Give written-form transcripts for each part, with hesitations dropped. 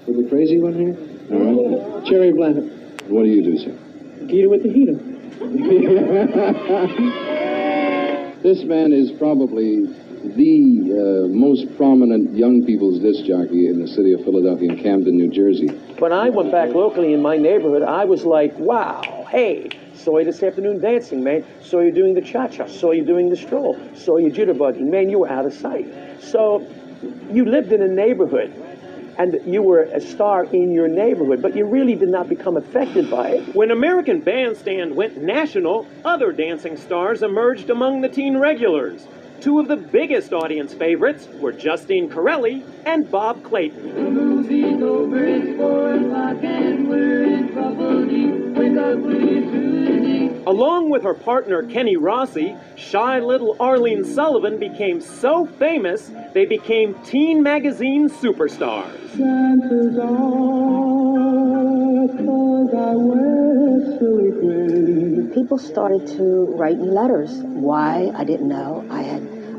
For the crazy one here? All right. Cherry blender. What do you do, sir? Heater with the heater. This man is probably the most prominent young people's disc jockey in the city of Philadelphia and Camden, New Jersey. When I went back locally in my neighborhood, I was like, wow, hey, saw you this afternoon dancing, man. Saw you doing the cha-cha. Saw you doing the stroll. Saw you jitterbugging. Man, you were out of sight. So you lived in a neighborhood, and you were a star in your neighborhood, but you really did not become affected by it. When American Bandstand went national, other dancing stars emerged among the teen regulars. Two of the biggest audience favorites were Justine Corelli and Bob Clayton. The movie's over, it's 4 o'clock and we're in trouble deep. Wake up, please, Susie. Along with her partner Kenny Rossi, shy little Arlene Sullivan became so famous, they became teen magazine superstars. Chances are, 'cause I wear silly gray. People started to write me letters. Why? I didn't know.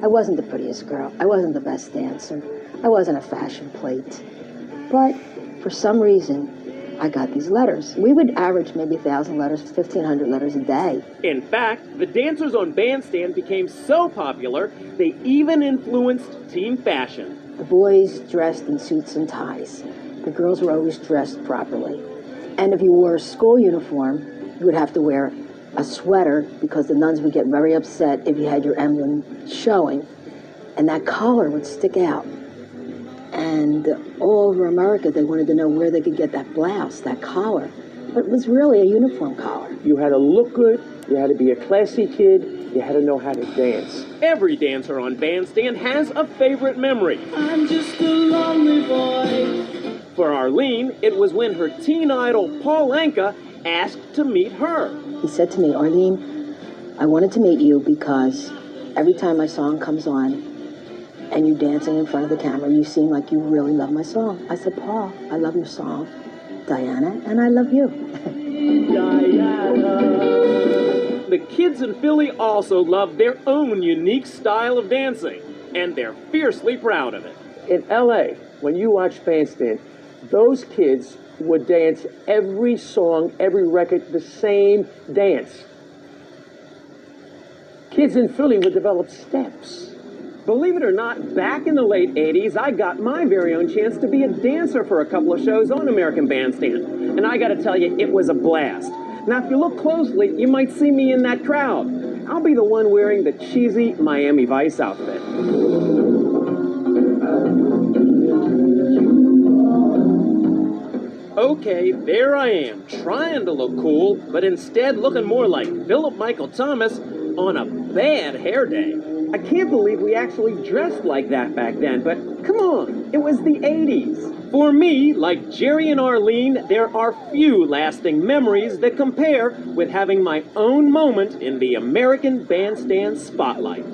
I wasn't the prettiest girl. I wasn't the best dancer. I wasn't a fashion plate. But for some reason, I got these letters. We would average maybe 1,000 letters, 1,500 letters a day. In fact, the dancers on Bandstand became so popular, they even influenced teen fashion. The boys dressed in suits and ties. The girls were always dressed properly. And if you wore a school uniform, you would have to wear a sweater because the nuns would get very upset if you had your emblem showing. And that collar would stick out. And all over America, they wanted to know where they could get that blouse, that collar. But it was really a uniform collar. You had to look good, you had to be a classy kid, you had to know how to dance. Every dancer on Bandstand has a favorite memory. I'm just a lonely boy. For Arlene, it was when her teen idol Paul Anka asked to meet her. He said to me, Arlene, I wanted to meet you because every time my song comes on and you're dancing in front of the camera, you seem like you really love my song. I said, Paul, I love your song, Diana, and I love you. Diana. The kids in Philly also love their own unique style of dancing, and they're fiercely proud of it. In LA, when you watch Bandstand, those kids would dance every song, every record, the same dance. Kids in Philly would develop steps. Believe it or not, back in the late 80s, I got my very own chance to be a dancer for a couple of shows on American Bandstand. And I gotta tell you, it was a blast. Now, if you look closely, you might see me in that crowd. I'll be the one wearing the cheesy Miami Vice outfit. Okay, there I am, trying to look cool, but instead looking more like Philip Michael Thomas on a bad hair day. I can't believe we actually dressed like that back then, but come on, it was the 80s. For me, like Jerry and Arlene, there are few lasting memories that compare with having my own moment in the American Bandstand spotlight.